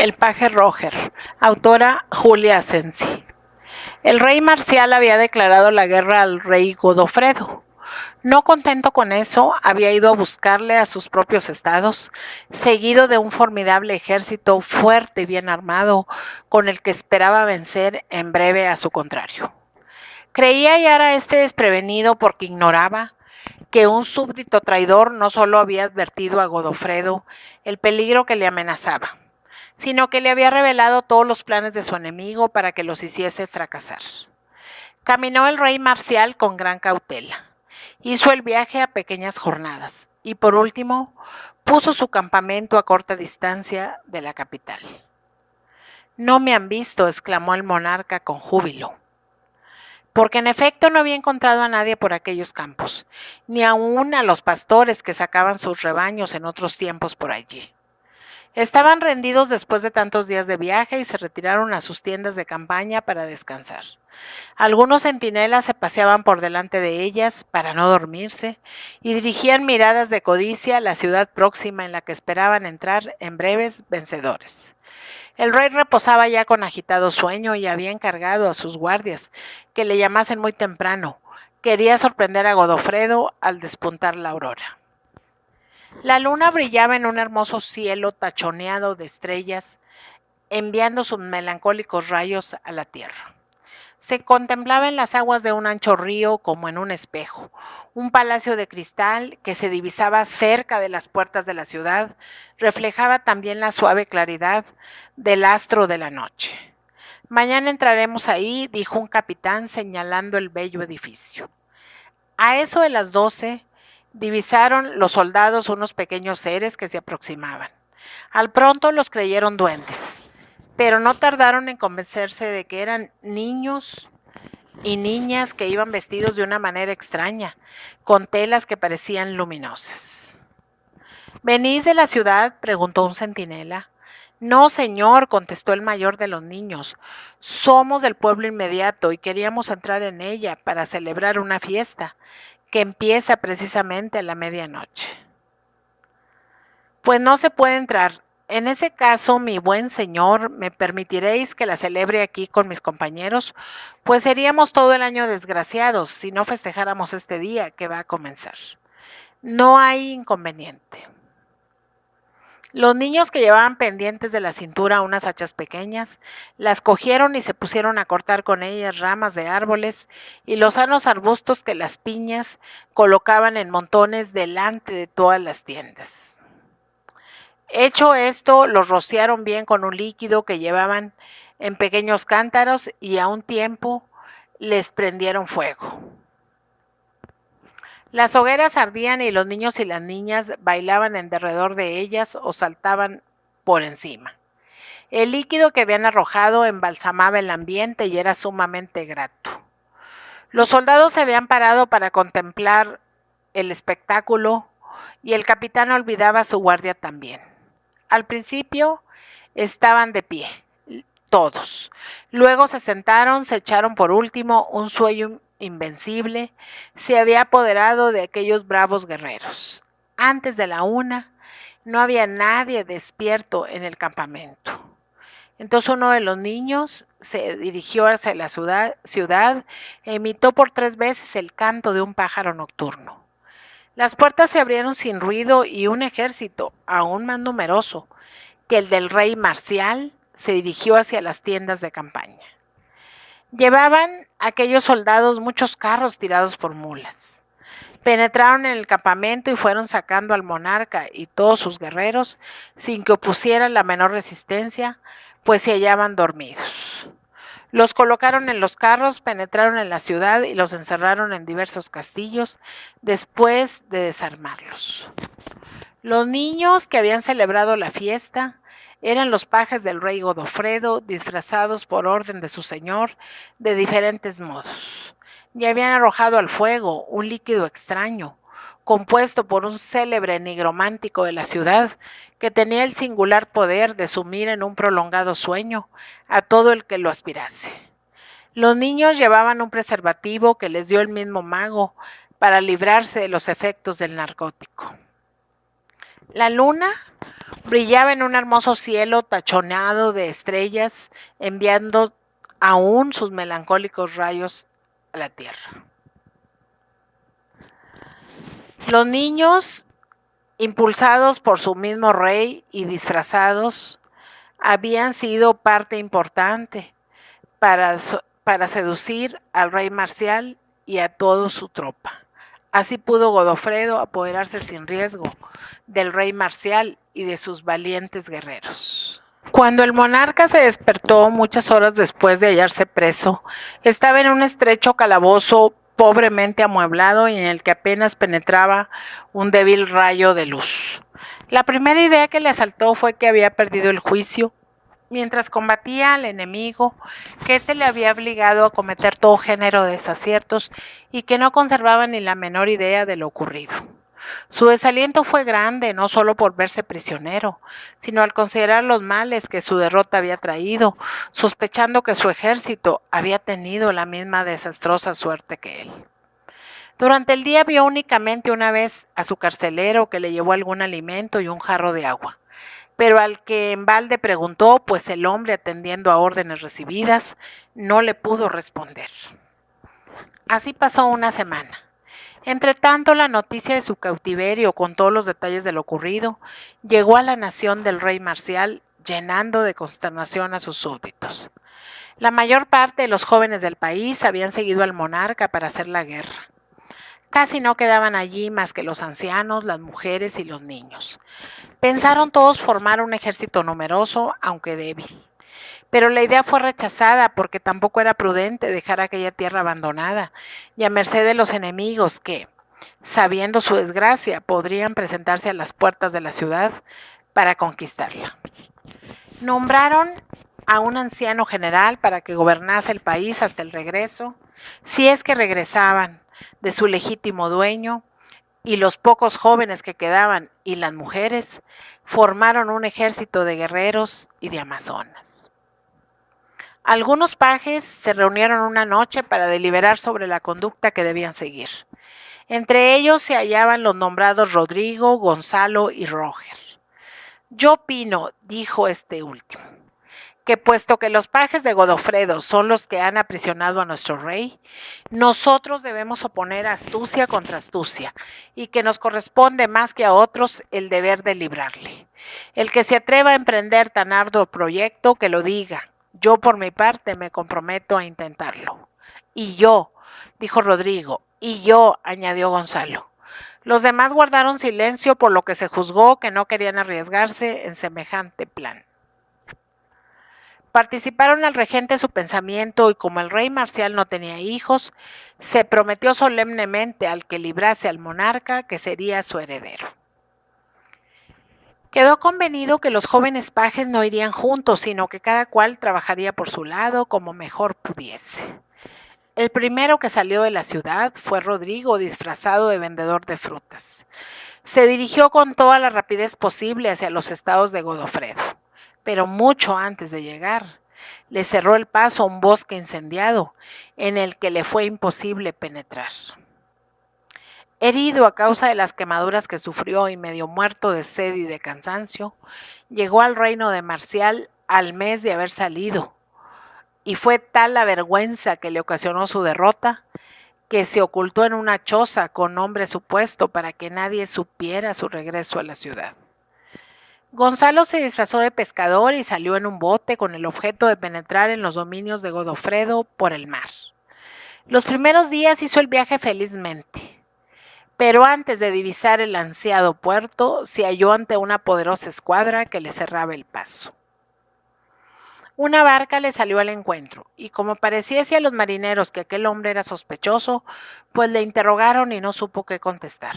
El paje Roger, autora Julia Asensi. El rey Marcial había declarado la guerra al rey Godofredo. No contento con eso, había ido a buscarle a sus propios estados, seguido de un formidable ejército fuerte y bien armado, con el que esperaba vencer en breve a su contrario. Creía hallar a este desprevenido porque ignoraba que un súbdito traidor no solo había advertido a Godofredo el peligro que le amenazaba, sino que le había revelado todos los planes de su enemigo para que los hiciese fracasar. Caminó el rey Marcial con gran cautela. Hizo el viaje a pequeñas jornadas y por último puso su campamento a corta distancia de la capital. No me han visto, exclamó el monarca con júbilo, porque en efecto no había encontrado a nadie por aquellos campos, ni aun a los pastores que sacaban sus rebaños en otros tiempos por allí. Estaban rendidos después de tantos días de viaje y se retiraron a sus tiendas de campaña para descansar. Algunos centinelas se paseaban por delante de ellas para no dormirse y dirigían miradas de codicia a la ciudad próxima en la que esperaban entrar en breves vencedores. El rey reposaba ya con agitado sueño y había encargado a sus guardias que le llamasen muy temprano. Quería sorprender a Godofredo al despuntar la aurora. La luna brillaba en un hermoso cielo tachoneado de estrellas, enviando sus melancólicos rayos a la tierra. Se contemplaba en las aguas de un ancho río como en un espejo, un palacio de cristal que se divisaba cerca de las puertas de la ciudad, reflejaba también la suave claridad del astro de la noche. Mañana entraremos ahí, dijo un capitán señalando el bello edificio. A eso de las 12, divisaron los soldados unos pequeños seres que se aproximaban. Al pronto los creyeron duendes, pero no tardaron en convencerse de que eran niños y niñas que iban vestidos de una manera extraña, con telas que parecían luminosas. ¿Venís de la ciudad?, preguntó un centinela. No, señor, contestó el mayor de los niños. Somos del pueblo inmediato y queríamos entrar en ella para celebrar una fiesta que empieza precisamente a la medianoche. Pues no se puede entrar. En ese caso, mi buen señor, ¿me permitiréis que la celebre aquí con mis compañeros? Pues seríamos todo el año desgraciados si no festejáramos este día que va a comenzar. No hay inconveniente. Los niños que llevaban pendientes de la cintura unas hachas pequeñas, las cogieron y se pusieron a cortar con ellas ramas de árboles y los sanos arbustos que las piñas colocaban en montones delante de todas las tiendas. Hecho esto, los rociaron bien con un líquido que llevaban en pequeños cántaros y a un tiempo les prendieron fuego. Las hogueras ardían y los niños y las niñas bailaban en derredor de ellas o saltaban por encima. El líquido que habían arrojado embalsamaba el ambiente y era sumamente grato. Los soldados se habían parado para contemplar el espectáculo y el capitán olvidaba su guardia también. Al principio estaban de pie, todos. Luego se sentaron, se echaron por último un sueño invencible, se había apoderado de aquellos bravos guerreros. Antes de la 1, no había nadie despierto en el campamento. Entonces uno de los niños se dirigió hacia la ciudad e imitó por 3 veces el canto de un pájaro nocturno. Las puertas se abrieron sin ruido y un ejército, aún más numeroso que el del rey Marcial, se dirigió hacia las tiendas de campaña. Llevaban aquellos soldados muchos carros tirados por mulas. Penetraron en el campamento y fueron sacando al monarca y todos sus guerreros sin que opusieran la menor resistencia, pues se hallaban dormidos. Los colocaron en los carros, penetraron en la ciudad y los encerraron en diversos castillos después de desarmarlos. Los niños que habían celebrado la fiesta eran los pajes del rey Godofredo, disfrazados por orden de su señor de diferentes modos, y habían arrojado al fuego un líquido extraño, compuesto por un célebre nigromántico de la ciudad, que tenía el singular poder de sumir en un prolongado sueño a todo el que lo aspirase. Los niños llevaban un preservativo que les dio el mismo mago para librarse de los efectos del narcótico. La luna Brillaba en un hermoso cielo tachoneado de estrellas, enviando aún sus melancólicos rayos a la tierra. Los niños, impulsados por su mismo rey y disfrazados, habían sido parte importante para seducir al rey Marcial y a toda su tropa. Así pudo Godofredo apoderarse sin riesgo del rey Marcial y de sus valientes guerreros. Cuando el monarca se despertó muchas horas después de hallarse preso, estaba en un estrecho calabozo pobremente amueblado y en el que apenas penetraba un débil rayo de luz. La primera idea que le asaltó fue que había perdido el juicio mientras combatía al enemigo, que éste le había obligado a cometer todo género de desaciertos y que no conservaba ni la menor idea de lo ocurrido. Su desaliento fue grande, no solo por verse prisionero, sino al considerar los males que su derrota había traído, sospechando que su ejército había tenido la misma desastrosa suerte que él. Durante el día vio únicamente una vez a su carcelero, que le llevó algún alimento y un jarro de agua, pero al que en balde preguntó, pues el hombre, atendiendo a órdenes recibidas, no le pudo responder. Así pasó una semana. Entretanto, la noticia de su cautiverio, con todos los detalles de lo ocurrido, llegó a la nación del rey Marcial, llenando de consternación a sus súbditos. La mayor parte de los jóvenes del país habían seguido al monarca para hacer la guerra. Casi no quedaban allí más que los ancianos, las mujeres y los niños. Pensaron todos formar un ejército numeroso, aunque débil. Pero la idea fue rechazada porque tampoco era prudente dejar aquella tierra abandonada y a merced de los enemigos que, sabiendo su desgracia, podrían presentarse a las puertas de la ciudad para conquistarla. Nombraron a un anciano general para que gobernase el país hasta el regreso, si es que regresaban, de su legítimo dueño, y los pocos jóvenes que quedaban y las mujeres formaron un ejército de guerreros y de amazonas. Algunos pajes se reunieron una noche para deliberar sobre la conducta que debían seguir. Entre ellos se hallaban los nombrados Rodrigo, Gonzalo y Roger. Yo opino, dijo este último, que puesto que los pajes de Godofredo son los que han aprisionado a nuestro rey, nosotros debemos oponer astucia contra astucia, y que nos corresponde más que a otros el deber de librarle. El que se atreva a emprender tan arduo proyecto, que lo diga. Yo por mi parte me comprometo a intentarlo. Y yo, dijo Rodrigo, y yo, añadió Gonzalo. Los demás guardaron silencio, por lo que se juzgó que no querían arriesgarse en semejante plan. Participaron al regente su pensamiento y como el rey Marcial no tenía hijos, se prometió solemnemente al que librase al monarca que sería su heredero. Quedó convenido que los jóvenes pajes no irían juntos, sino que cada cual trabajaría por su lado como mejor pudiese. El primero que salió de la ciudad fue Rodrigo, disfrazado de vendedor de frutas. Se dirigió con toda la rapidez posible hacia los estados de Godofredo, pero mucho antes de llegar, le cerró el paso a un bosque incendiado en el que le fue imposible penetrar. Herido a causa de las quemaduras que sufrió y medio muerto de sed y de cansancio, llegó al reino de Marcial al mes de haber salido, y fue tal la vergüenza que le ocasionó su derrota, que se ocultó en una choza con nombre supuesto para que nadie supiera su regreso a la ciudad. Gonzalo se disfrazó de pescador y salió en un bote con el objeto de penetrar en los dominios de Godofredo por el mar. Los primeros días hizo el viaje felizmente, pero antes de divisar el ansiado puerto, se halló ante una poderosa escuadra que le cerraba el paso. Una barca le salió al encuentro, y como pareciese a los marineros que aquel hombre era sospechoso, pues le interrogaron y no supo qué contestar.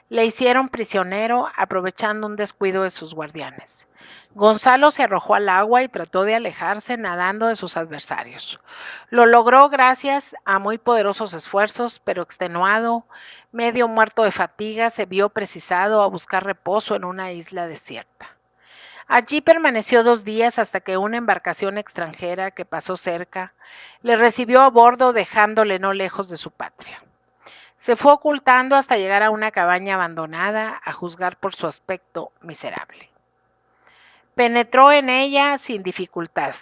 Le hicieron prisionero, aprovechando un descuido de sus guardianes. Gonzalo se arrojó al agua y trató de alejarse nadando de sus adversarios. Lo logró gracias a muy poderosos esfuerzos, pero extenuado, medio muerto de fatiga, se vio precisado a buscar reposo en una isla desierta. Allí permaneció 2 días hasta que una embarcación extranjera que pasó cerca le recibió a bordo, dejándole no lejos de su patria. Se fue ocultando hasta llegar a una cabaña abandonada, a juzgar por su aspecto miserable. Penetró en ella sin dificultad.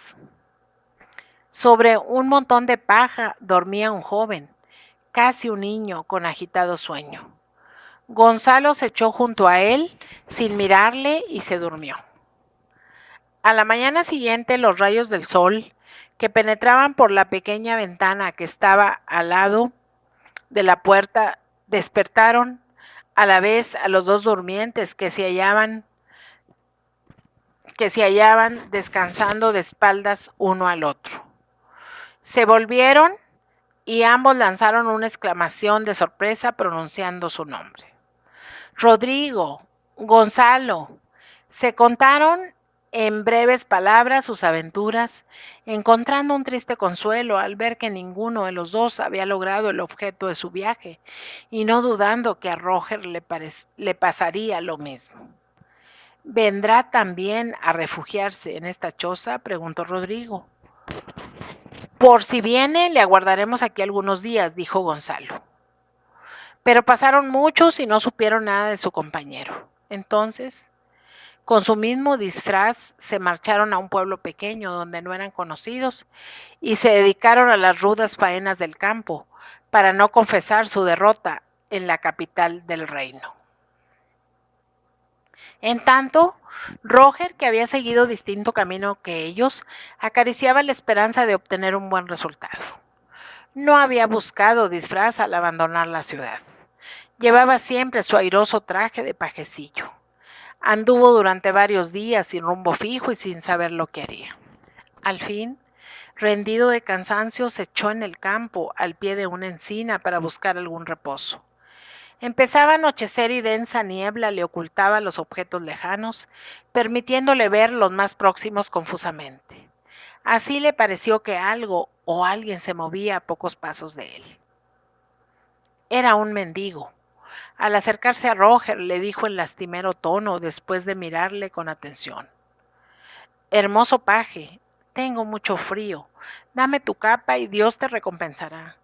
Sobre un montón de paja dormía un joven, casi un niño con agitado sueño. Gonzalo se echó junto a él sin mirarle y se durmió. A la mañana siguiente los rayos del sol, que penetraban por la pequeña ventana que estaba al lado de la puerta, despertaron a la vez a los dos durmientes que se hallaban descansando de espaldas uno al otro. Se volvieron y ambos lanzaron una exclamación de sorpresa pronunciando su nombre. Rodrigo, Gonzalo. Se contaron en breves palabras sus aventuras, encontrando un triste consuelo al ver que ninguno de los dos había logrado el objeto de su viaje y no dudando que a Roger le pasaría lo mismo. ¿Vendrá también a refugiarse en esta choza?, preguntó Rodrigo. Por si viene, le aguardaremos aquí algunos días, dijo Gonzalo. Pero pasaron muchos y no supieron nada de su compañero. Entonces, con su mismo disfraz, se marcharon a un pueblo pequeño donde no eran conocidos y se dedicaron a las rudas faenas del campo para no confesar su derrota en la capital del reino. En tanto, Roger, que había seguido distinto camino que ellos, acariciaba la esperanza de obtener un buen resultado. No había buscado disfraz al abandonar la ciudad. Llevaba siempre su airoso traje de pajecillo. Anduvo durante varios días sin rumbo fijo y sin saber lo que haría. Al fin, rendido de cansancio, se echó en el campo al pie de una encina para buscar algún reposo. Empezaba a anochecer y densa niebla le ocultaba los objetos lejanos, permitiéndole ver los más próximos confusamente. Así le pareció que algo o alguien se movía a pocos pasos de él. Era un mendigo. Al acercarse a Roger, le dijo en lastimero tono, después de mirarle con atención: Hermoso paje, tengo mucho frío. Dame tu capa y Dios te recompensará.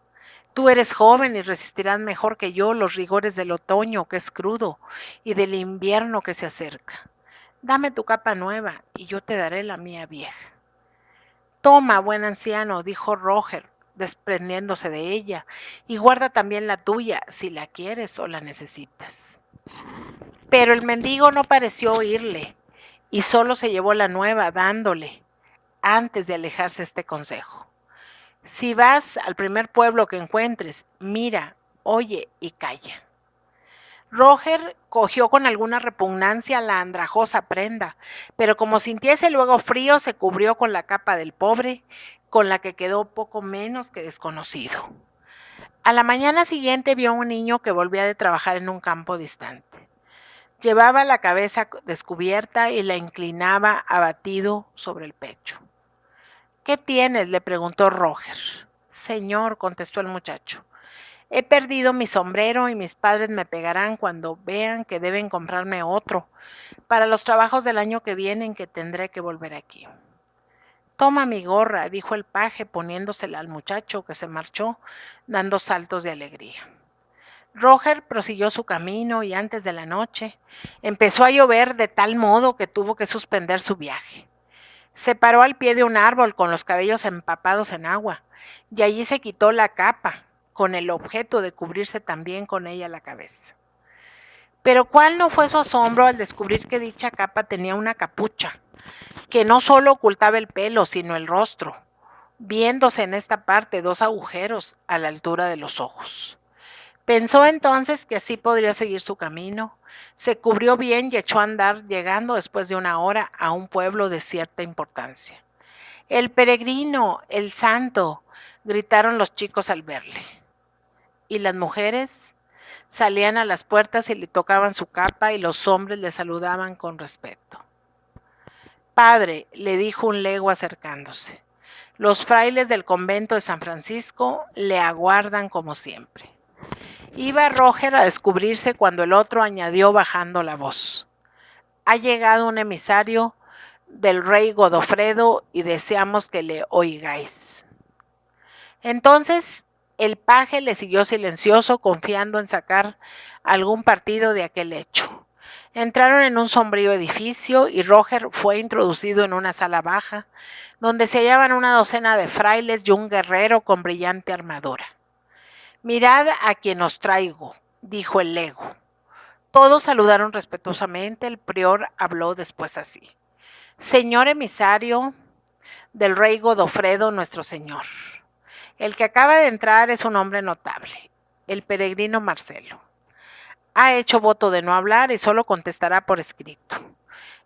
Tú eres joven y resistirás mejor que yo los rigores del otoño, que es crudo, y del invierno que se acerca. Dame tu capa nueva y yo te daré la mía vieja. Toma, buen anciano, dijo Roger, desprendiéndose de ella, y guarda también la tuya, si la quieres o la necesitas. Pero el mendigo no pareció oírle, y solo se llevó la nueva, dándole, antes de alejarse, este consejo: si vas al primer pueblo que encuentres, mira, oye y calla. Roger cogió con alguna repugnancia la andrajosa prenda, pero como sintiese luego frío, se cubrió con la capa del pobre, con la que quedó poco menos que desconocido. A la mañana siguiente vio a un niño que volvía de trabajar en un campo distante. Llevaba la cabeza descubierta y la inclinaba abatido sobre el pecho. ¿Qué tienes?, le preguntó Roger. Señor, contestó el muchacho, he perdido mi sombrero y mis padres me pegarán cuando vean que deben comprarme otro para los trabajos del año que viene en que tendré que volver aquí. Toma mi gorra, dijo el paje poniéndosela al muchacho, que se marchó dando saltos de alegría. Roger prosiguió su camino y antes de la noche empezó a llover de tal modo que tuvo que suspender su viaje. Se paró al pie de un árbol con los cabellos empapados en agua y allí se quitó la capa con el objeto de cubrirse también con ella la cabeza. Pero cuál no fue su asombro al descubrir que dicha capa tenía una capucha, que no solo ocultaba el pelo, sino el rostro, viéndose en esta parte 2 agujeros a la altura de los ojos. Pensó entonces que así podría seguir su camino, se cubrió bien y echó a andar, llegando después de una hora a un pueblo de cierta importancia. ¡El peregrino, el santo!, gritaron los chicos al verle. Y las mujeres salían a las puertas y le tocaban su capa y los hombres le saludaban con respeto. Padre, le dijo un lego acercándose, los frailes del convento de San Francisco le aguardan como siempre. Iba Roger a descubrirse cuando el otro añadió bajando la voz: ha llegado un emisario del rey Godofredo y deseamos que le oigáis. Entonces el paje le siguió silencioso, confiando en sacar algún partido de aquel hecho. Entraron en un sombrío edificio y Roger fue introducido en una sala baja, donde se hallaban una docena de frailes y un guerrero con brillante armadura. Mirad a quien os traigo, dijo el lego. Todos saludaron respetuosamente. El prior habló después así: Señor emisario del rey Godofredo, nuestro señor. El que acaba de entrar es un hombre notable, el peregrino Marcelo. Ha hecho voto de no hablar y solo contestará por escrito.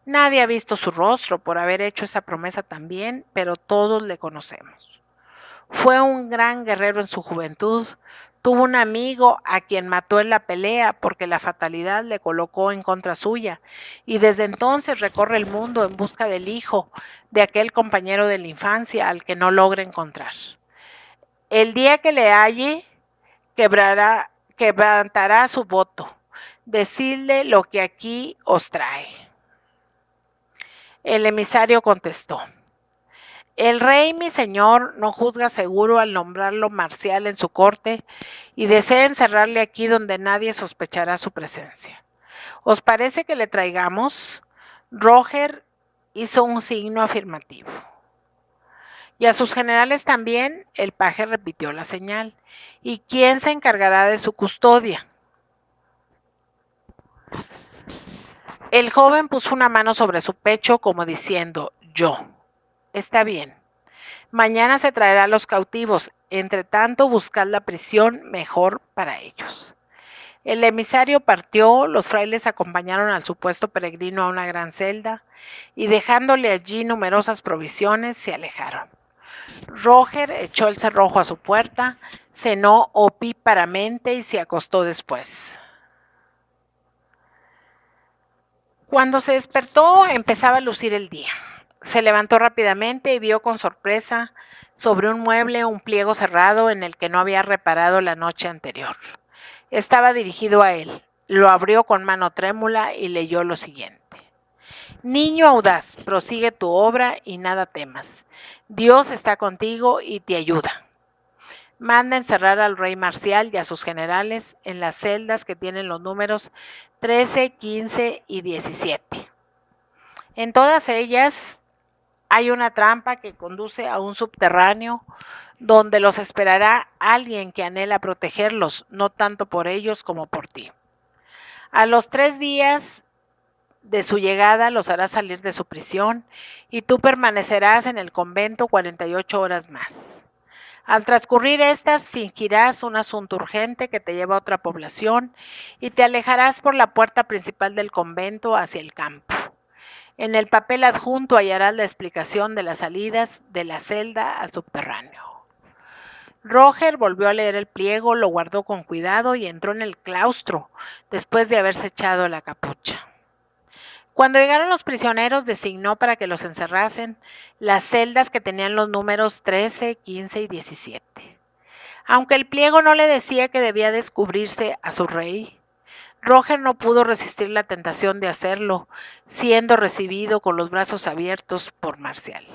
Nadie ha visto su rostro por haber hecho esa promesa también, pero todos le conocemos. Fue un gran guerrero en su juventud. Tuvo un amigo a quien mató en la pelea porque la fatalidad le colocó en contra suya, y desde entonces recorre el mundo en busca del hijo de aquel compañero de la infancia al que no logra encontrar. El día que le halle, quebrantará su voto. Decidle lo que aquí os trae. El emisario contestó: El rey, mi señor, no juzga seguro al nombrarlo marcial en su corte y desea encerrarle aquí donde nadie sospechará su presencia. ¿Os parece que le traigamos? Roger hizo un signo afirmativo. Y a sus generales también. El paje repitió la señal. ¿Y quién se encargará de su custodia? El joven puso una mano sobre su pecho como diciendo: yo. Está bien. Mañana se traerá a los cautivos. Entre tanto, buscad la prisión mejor para ellos. El emisario partió. Los frailes acompañaron al supuesto peregrino a una gran celda y, dejándole allí numerosas provisiones, se alejaron. Roger echó el cerrojo a su puerta, cenó opíparamente y se acostó después. Cuando se despertó, empezaba a lucir el día. Se levantó rápidamente y vio con sorpresa sobre un mueble un pliego cerrado en el que no había reparado la noche anterior. Estaba dirigido a él. Lo abrió con mano trémula y leyó lo siguiente: Niño audaz, prosigue tu obra y nada temas. Dios está contigo y te ayuda. Manda encerrar al rey Marcial y a sus generales en las celdas que tienen los números 13, 15 y 17. En todas ellas hay una trampa que conduce a un subterráneo donde los esperará alguien que anhela protegerlos, no tanto por ellos como por ti. A los 3 días de su llegada los harás salir de su prisión y tú permanecerás en el convento 48 horas más. Al transcurrir estas, fingirás un asunto urgente que te lleva a otra población y te alejarás por la puerta principal del convento hacia el campo. En el papel adjunto hallarás la explicación de las salidas de la celda al subterráneo. Roger volvió a leer el pliego, lo guardó con cuidado y entró en el claustro después de haberse echado la capucha. Cuando llegaron los prisioneros, designó para que los encerrasen las celdas que tenían los números 13, 15 y 17. Aunque el pliego no le decía que debía descubrirse a su rey, Roger no pudo resistir la tentación de hacerlo, siendo recibido con los brazos abiertos por Marcial.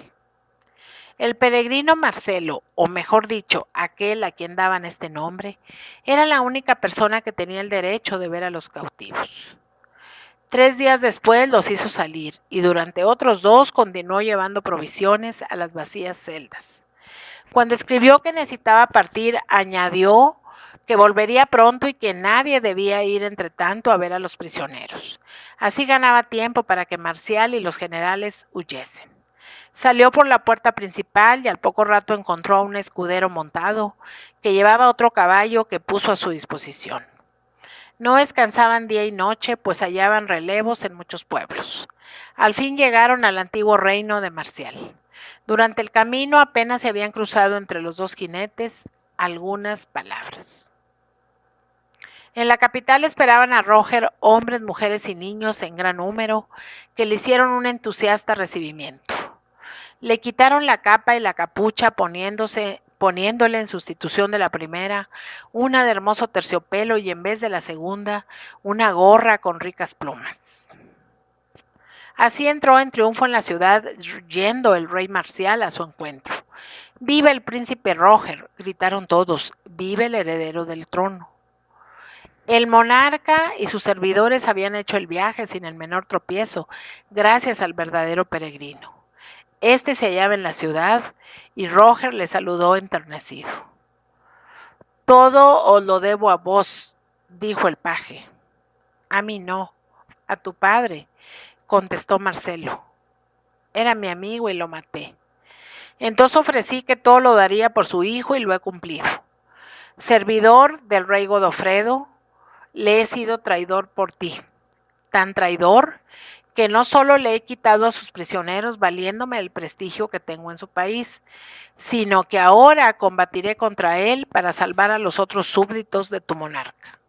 El peregrino Marcelo, o mejor dicho, aquel a quien daban este nombre, era la única persona que tenía el derecho de ver a los cautivos. 3 días después los hizo salir y durante otros 2 continuó llevando provisiones a las vacías celdas. Cuando escribió que necesitaba partir, añadió que volvería pronto y que nadie debía ir entre tanto a ver a los prisioneros. Así ganaba tiempo para que Marcial y los generales huyesen. Salió por la puerta principal y al poco rato encontró a un escudero montado que llevaba otro caballo que puso a su disposición. No descansaban día y noche, pues hallaban relevos en muchos pueblos. Al fin llegaron al antiguo reino de Marcial. Durante el camino apenas se habían cruzado entre los 2 jinetes algunas palabras. En la capital esperaban a Roger hombres, mujeres y niños en gran número que le hicieron un entusiasta recibimiento. Le quitaron la capa y la capucha poniéndole en sustitución de la primera una de hermoso terciopelo y en vez de la segunda una gorra con ricas plumas. Así entró en triunfo en la ciudad, yendo el rey Marcial a su encuentro. ¡Viva el príncipe Roger!, gritaron todos. ¡Viva el heredero del trono! El monarca y sus servidores habían hecho el viaje sin el menor tropiezo, gracias al verdadero peregrino. Este se hallaba en la ciudad y Roger le saludó enternecido. Todo os lo debo a vos, dijo el paje. A mí no, a tu padre, contestó Marcelo. Era mi amigo y lo maté. Entonces ofrecí que todo lo daría por su hijo y lo he cumplido. Servidor del rey Godofredo, le he sido traidor por ti. Tan traidor que no solo le he quitado a sus prisioneros valiéndome el prestigio que tengo en su país, sino que ahora combatiré contra él para salvar a los otros súbditos de tu monarca.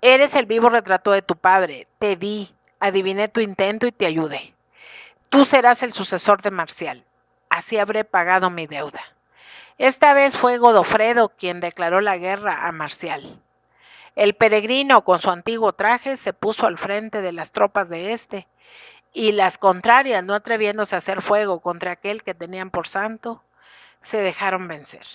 Eres el vivo retrato de tu padre, te vi, adiviné tu intento y te ayudé. Tú serás el sucesor de Marcial, así habré pagado mi deuda. Esta vez fue Godofredo quien declaró la guerra a Marcial. El peregrino, con su antiguo traje, se puso al frente de las tropas de este, y las contrarias, no atreviéndose a hacer fuego contra aquel que tenían por santo, se dejaron vencer.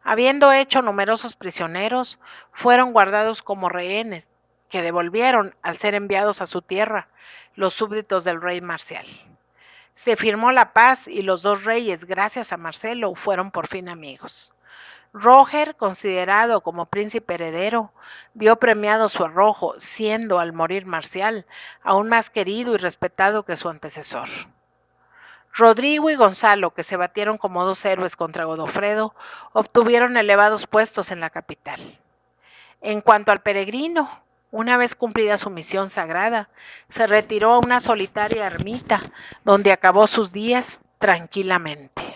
Habiendo hecho numerosos prisioneros, fueron guardados como rehenes, que devolvieron, al ser enviados a su tierra, los súbditos del rey Marcial. Se firmó la paz y los dos reyes, gracias a Marcelo, fueron por fin amigos. Roger, considerado como príncipe heredero, vio premiado su arrojo, siendo al morir Marcial aún más querido y respetado que su antecesor. Rodrigo y Gonzalo, que se batieron como dos héroes contra Godofredo, obtuvieron elevados puestos en la capital. En cuanto al peregrino, una vez cumplida su misión sagrada, se retiró a una solitaria ermita, donde acabó sus días tranquilamente.